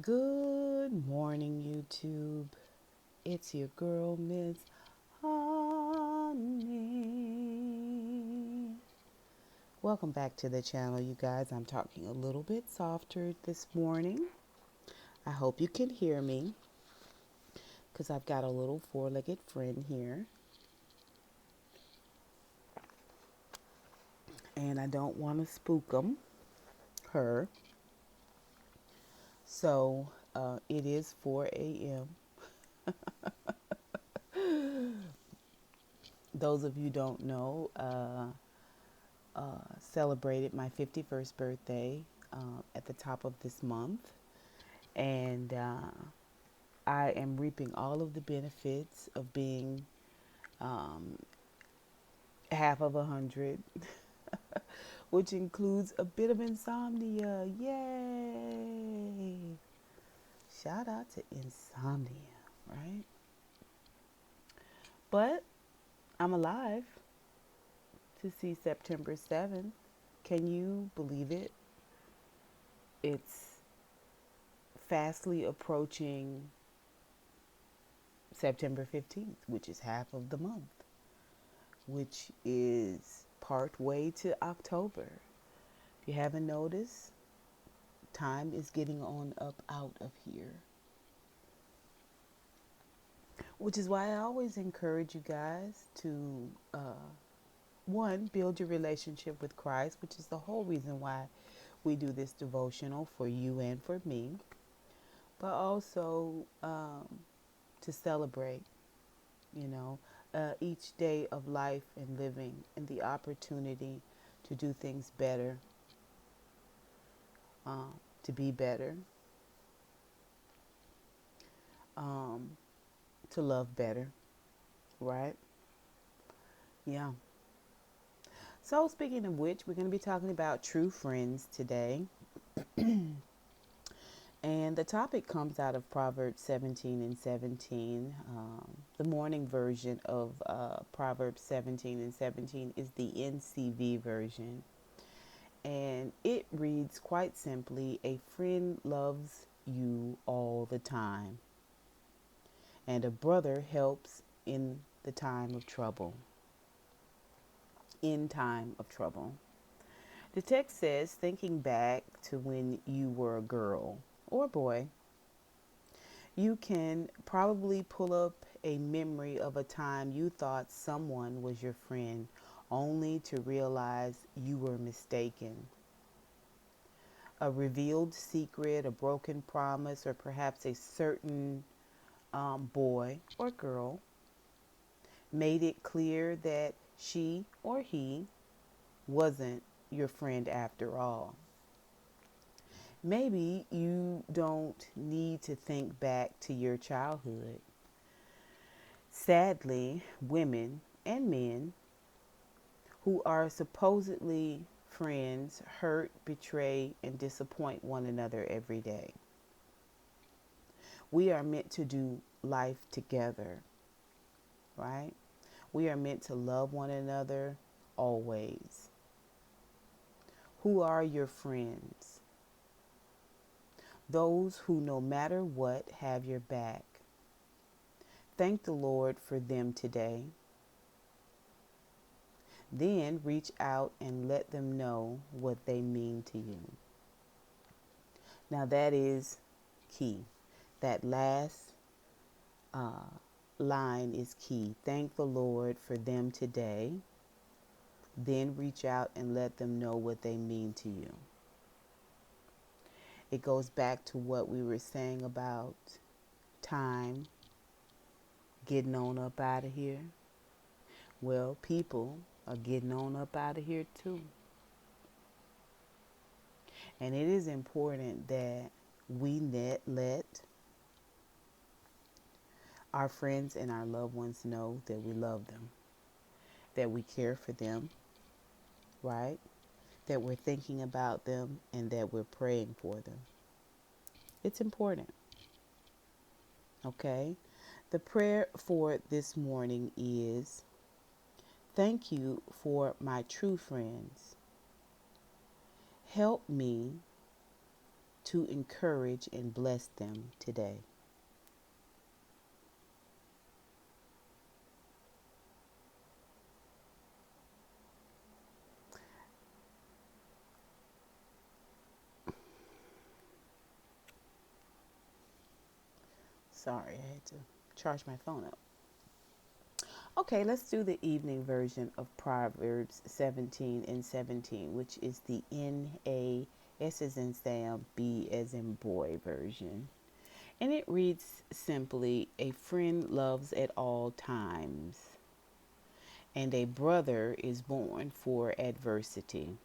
Good morning, YouTube. It's your girl, Miss Honey. Welcome back to the channel, you guys. I'm talking a little bit softer this morning. I hope you can hear me because I've got a little four-legged friend here. And I don't want to spook her. So it is 4 a.m. Those of you don't know, celebrated my 51st birthday at the top of this month. And I am reaping all of the benefits of being um, half of 100, which includes a bit of insomnia. Yay! Shout out to insomnia, right? But I'm alive to see September 7th. Can you believe it? It's fastly approaching September 15th, which is half of the month, which is part way to October. If you haven't noticed, time is getting on up out of here. Which is why I always encourage you guys to, one, build your relationship with Christ, which is the whole reason why we do this devotional for you and for me, but also to celebrate, you know, each day of life and living and the opportunity to do things better, to be better, um, to love better, right? Yeah. So, speaking of which, we're going to be talking about true friends today. And the topic comes out of Proverbs 17 and 17. The morning version of Proverbs 17 and 17 is the NCV version. And it reads quite simply, a friend loves you all the time, and a brother helps in the time of trouble. In time of trouble. The text says, thinking back to when you were a girl or boy, you can probably pull up a memory of a time you thought someone was your friend, only to realize you were mistaken. A revealed secret, a broken promise, or perhaps a certain boy or girl made it clear that she or he wasn't your friend after all. Maybe you don't need to think back to your childhood. Sadly, women and men who are supposedly friends hurt, betray, and disappoint one another every day. We are meant to do life together, right? We are meant to love one another always. Who are your friends? Those who, no matter what, have your back. Thank the Lord for them today. Then reach out and let them know what they mean to you. Now that is key. That last line is key. Thank the Lord for them today. Then reach out and let them know what they mean to you. It goes back to what we were saying about time getting on up out of here. Well, people are getting on up out of here too. And it is important that we let our friends and our loved ones know that we love them, that we care for them, right? That we're thinking about them and that we're praying for them. It's important, okay? The prayer for this morning is, thank you for my true friends. Help me to encourage and bless them today. Sorry, I had to charge my phone up. Okay, let's do the evening version of Proverbs 17 and 17, which is the NA S as in Sam, B as in boy version. And it reads simply, a friend loves at all times, and a brother is born for adversity.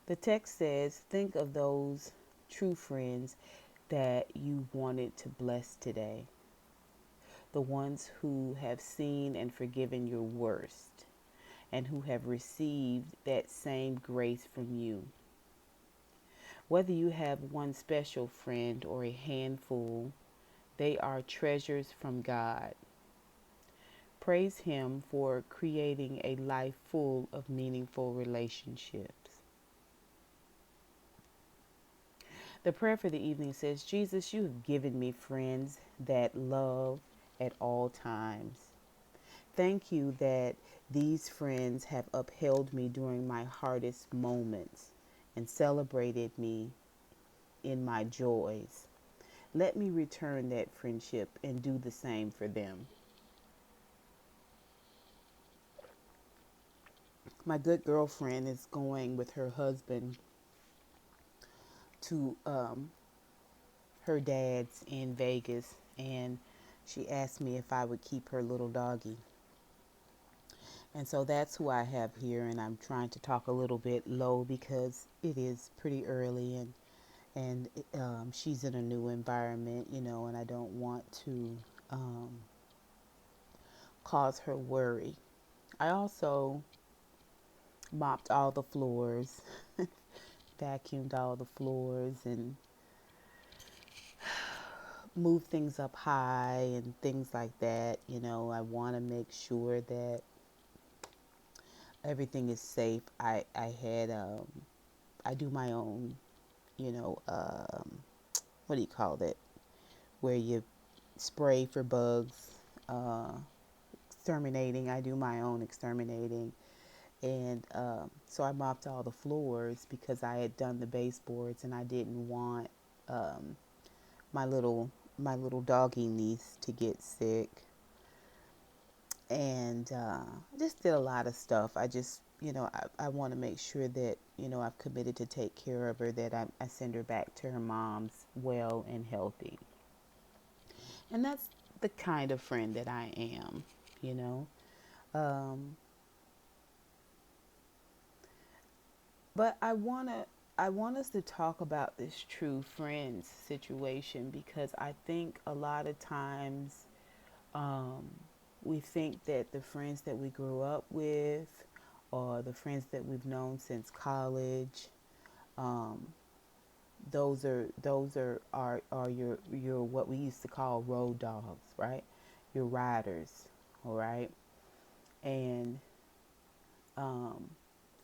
The text says, think of those true friends that you wanted to bless today, the ones who have seen and forgiven your worst, and who have received that same grace from you. Whether you have one special friend or a handful, they are treasures from God. Praise Him for creating a life full of meaningful relationships. The prayer for the evening says, Jesus, you have given me friends that love at all times. Thank you that these friends have upheld me during my hardest moments and celebrated me in my joys. Let me return that friendship and do the same for them. My good girlfriend is going with her husband to her dad's in Vegas, and she asked me if I would keep her little doggy. And so that's who I have here, and I'm trying to talk a little bit low because it is pretty early, and she's in a new environment, and I don't want to cause her worry. I also mopped all the floors, vacuumed all the floors, and moved things up high and things like that. I want to make sure that everything is safe. I do my own, you know, what do you call it? Where you spray for bugs, uh, exterminating. I do my own exterminating. And so I mopped all the floors because I had done the baseboards and I didn't want um, my little doggy niece to get sick. And I just did a lot of stuff. I just, I want to make sure that, I've committed to take care of her, that I send her back to her mom's well and healthy. And that's the kind of friend that I am, you know. Um, but I want us to talk about this true friends situation because I think a lot of times um, we think that the friends that we grew up with or the friends that we've known since college, um, those are your what we used to call road dogs, right? Your riders, all right? And um,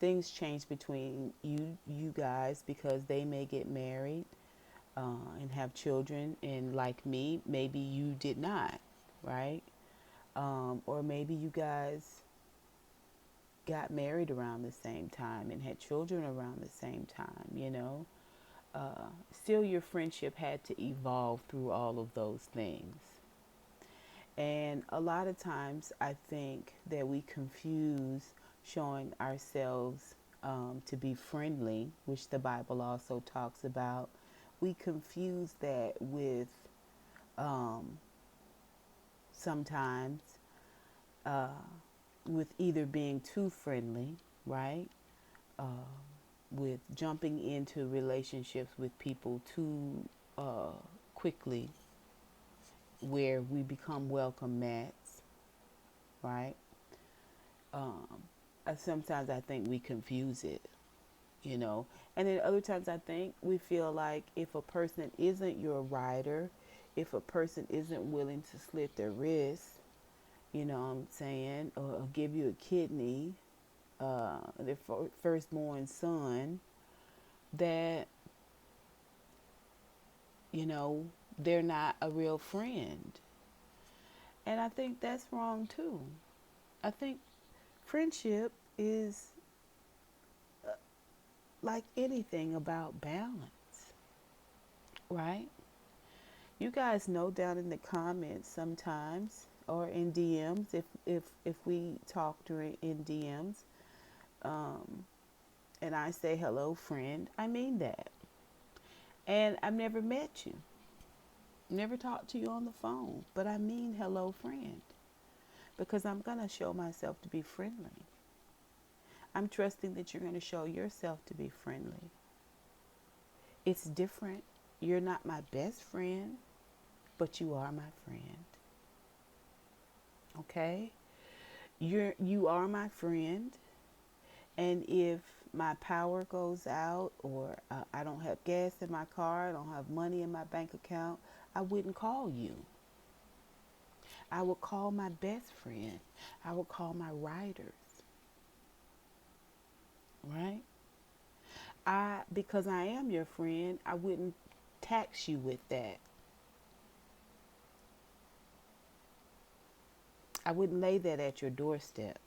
things change between you guys because they may get married and have children, and like me, maybe you did not, right? Or maybe you guys got married around the same time and had children around the same time, still your friendship had to evolve through all of those things. And a lot of times I think that we confuse showing ourselves to be friendly, which the Bible also talks about. We confuse that with um, sometimes uh, with either being too friendly, right? Uh, with jumping into relationships with people too uh, quickly, where we become welcome mats, right? Um, Sometimes I think we confuse it, and then other times I think we feel like if a person isn't your rider, if a person isn't willing to slit their wrist, you know what I'm saying, or give you a kidney, their firstborn son, that, you know, they're not a real friend. And I think that's wrong too. I think friendship is like anything about balance, right? You guys know down in the comments sometimes, or in DMs, if we talk during in DMs, um, and I say hello friend, I mean that. And I've never met you, never talked to you on the phone, but I mean hello friend, because I'm gonna show myself to be friendly. I'm trusting that you're gonna show yourself to be friendly. It's different. You're not my best friend, but you are my friend. Okay? You are my friend, and if my power goes out, or I don't have gas in my car, I don't have money in my bank account, I wouldn't call you. I would call my best friend. I would call my riders, right? Because I am your friend, I wouldn't tax you with that. I wouldn't lay that at your doorstep,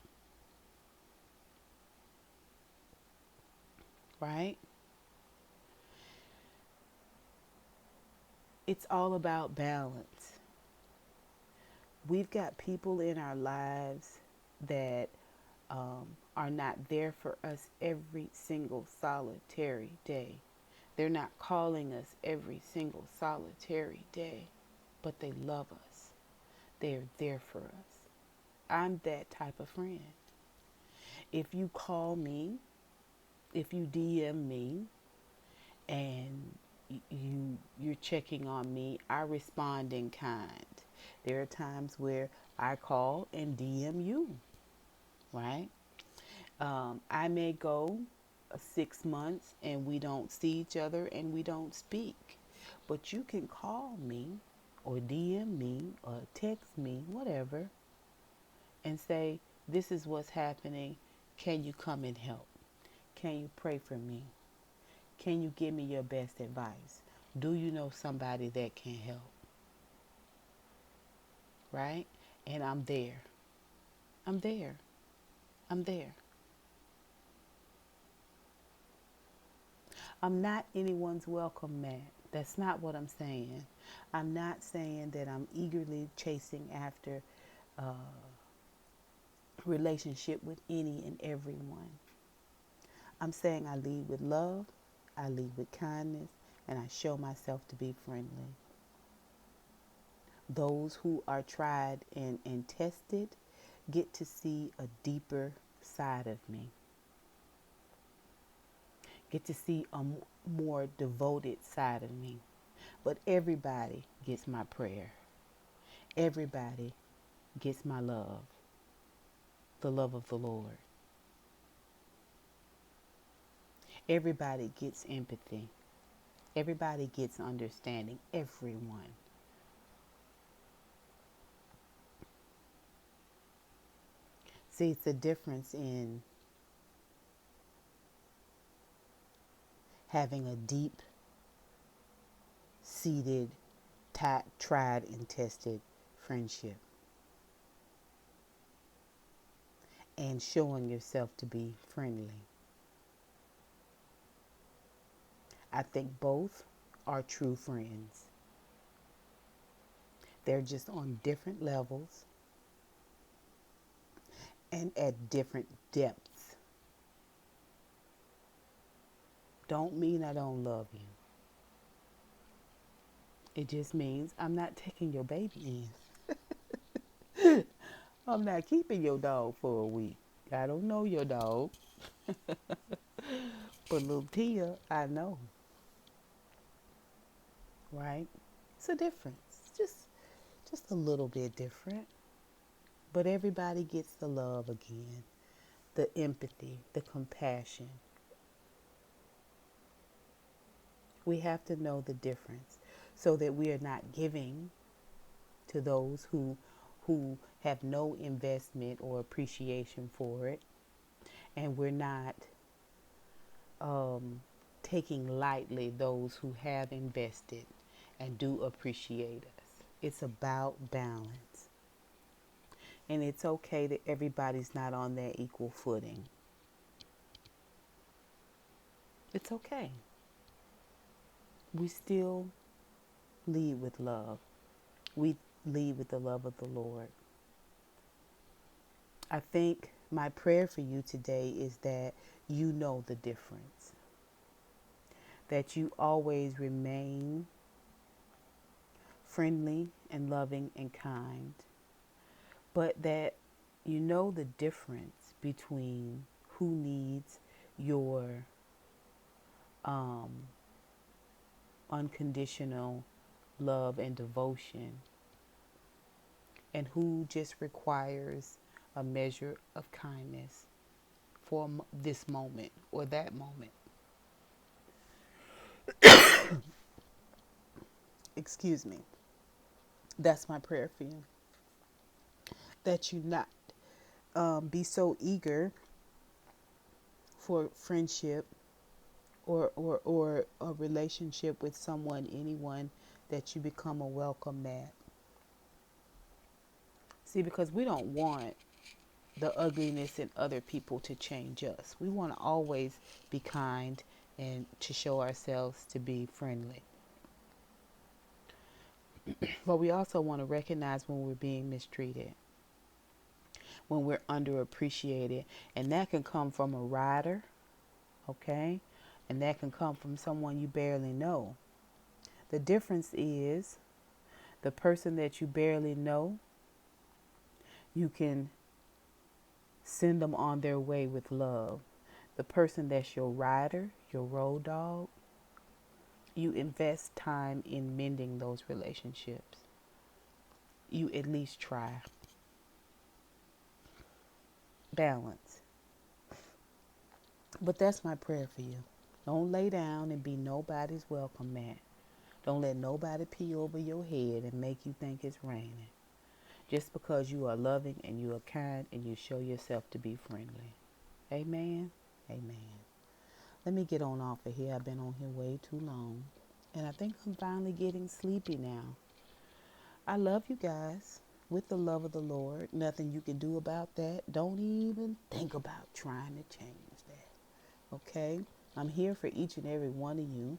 right? It's all about balance. We've got people in our lives that are not there for us every single solitary day. They're not calling us every single solitary day, but they love us. They're there for us. I'm that type of friend. If you call me, if you DM me, and you're checking on me, I respond in kind. There are times where I call and DM you, right? I may go 6 months and we don't see each other and we don't speak, but you can call me or DM me or text me, whatever, and say, this is what's happening. Can you come and help? Can you pray for me? Can you give me your best advice? Do you know somebody that can help? Right? And I'm there. I'm there. I'm there. I'm not anyone's welcome mat. That's not what I'm saying. I'm not saying that I'm eagerly chasing after a relationship with any and everyone. I'm saying I lead with love, I lead with kindness, and I show myself to be friendly. Those who are tried and tested get to see a deeper side of me, get to see a more devoted side of me. But everybody gets my prayer. Everybody gets my love, the love of the Lord. Everybody gets empathy. Everybody gets understanding. Everyone. See, it's the difference in having a deep seated, tried and tested friendship and showing yourself to be friendly. I think both are true friends. They're just on different levels and at different depths. Don't mean I don't love you. It just means I'm not taking your baby in. I'm not keeping your dog for a week. I don't know your dog. But little Tia, I know. Right? It's a difference. Just a little bit different. But everybody gets the love again. The empathy, the compassion. We have to know the difference so that we are not giving to those who have no investment or appreciation for it, and we're not um, taking lightly those who have invested and do appreciate us. It's about balance. And it's okay that everybody's not on that equal footing. It's okay. We still lead with love. We lead with the love of the Lord. I think my prayer for you today is that you know the difference, that you always remain friendly and loving and kind, but that you know the difference between who needs your um, unconditional love and devotion and who just requires a measure of kindness for this moment or that moment. Excuse me. That's my prayer for you. That you not be so eager for friendship or a relationship with someone, anyone, that you become a welcome mat. See, because we don't want the ugliness in other people to change us. We want to always be kind and to show ourselves to be friendly. But we also want to recognize when we're being mistreated, when we're underappreciated. And that can come from a rider, okay? And that can come from someone you barely know. The difference is the person that you barely know, you can send them on their way with love. The person that's your rider, your road dog, you invest time in mending those relationships. You at least try. Balance. But that's my prayer for you. Don't lay down and be nobody's welcome mat. Don't let nobody pee over your head and make you think it's raining. Just because you are loving and you are kind and you show yourself to be friendly. Amen. Amen. Let me get on off of here. I've been on here way too long. And I think I'm finally getting sleepy now. I love you guys with the love of the Lord. Nothing you can do about that. Don't even think about trying to change that. Okay? I'm here for each and every one of you.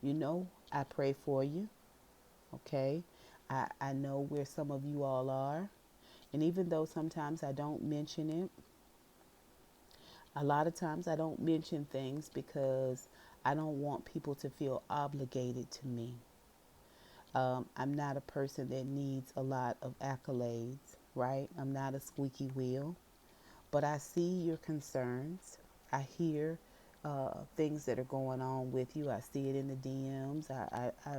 You know, I pray for you. Okay? I know where some of you all are. And even though sometimes I don't mention it, a lot of times I don't mention things because I don't want people to feel obligated to me. I'm not a person that needs a lot of accolades, right? I'm not a squeaky wheel, but I see your concerns. I hear things that are going on with you. I see it in the DMs.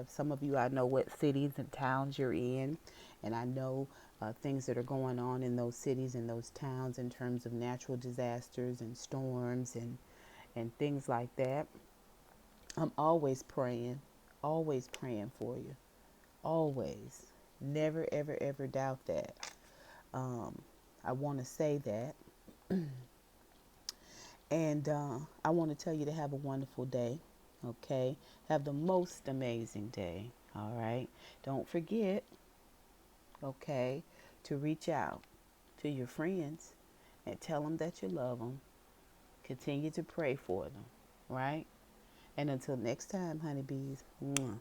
Some of you, I know what cities and towns you're in, and I know things that are going on in those cities and those towns in terms of natural disasters and storms and things like that. I'm always praying for you. Always. Never, ever, ever doubt that. I want to say that. And I want to tell you to have a wonderful day. Okay? Have the most amazing day. All right? Don't forget, okay, to reach out to your friends and tell them that you love them. Continue to pray for them. Right? And until next time, honeybees. Mwah.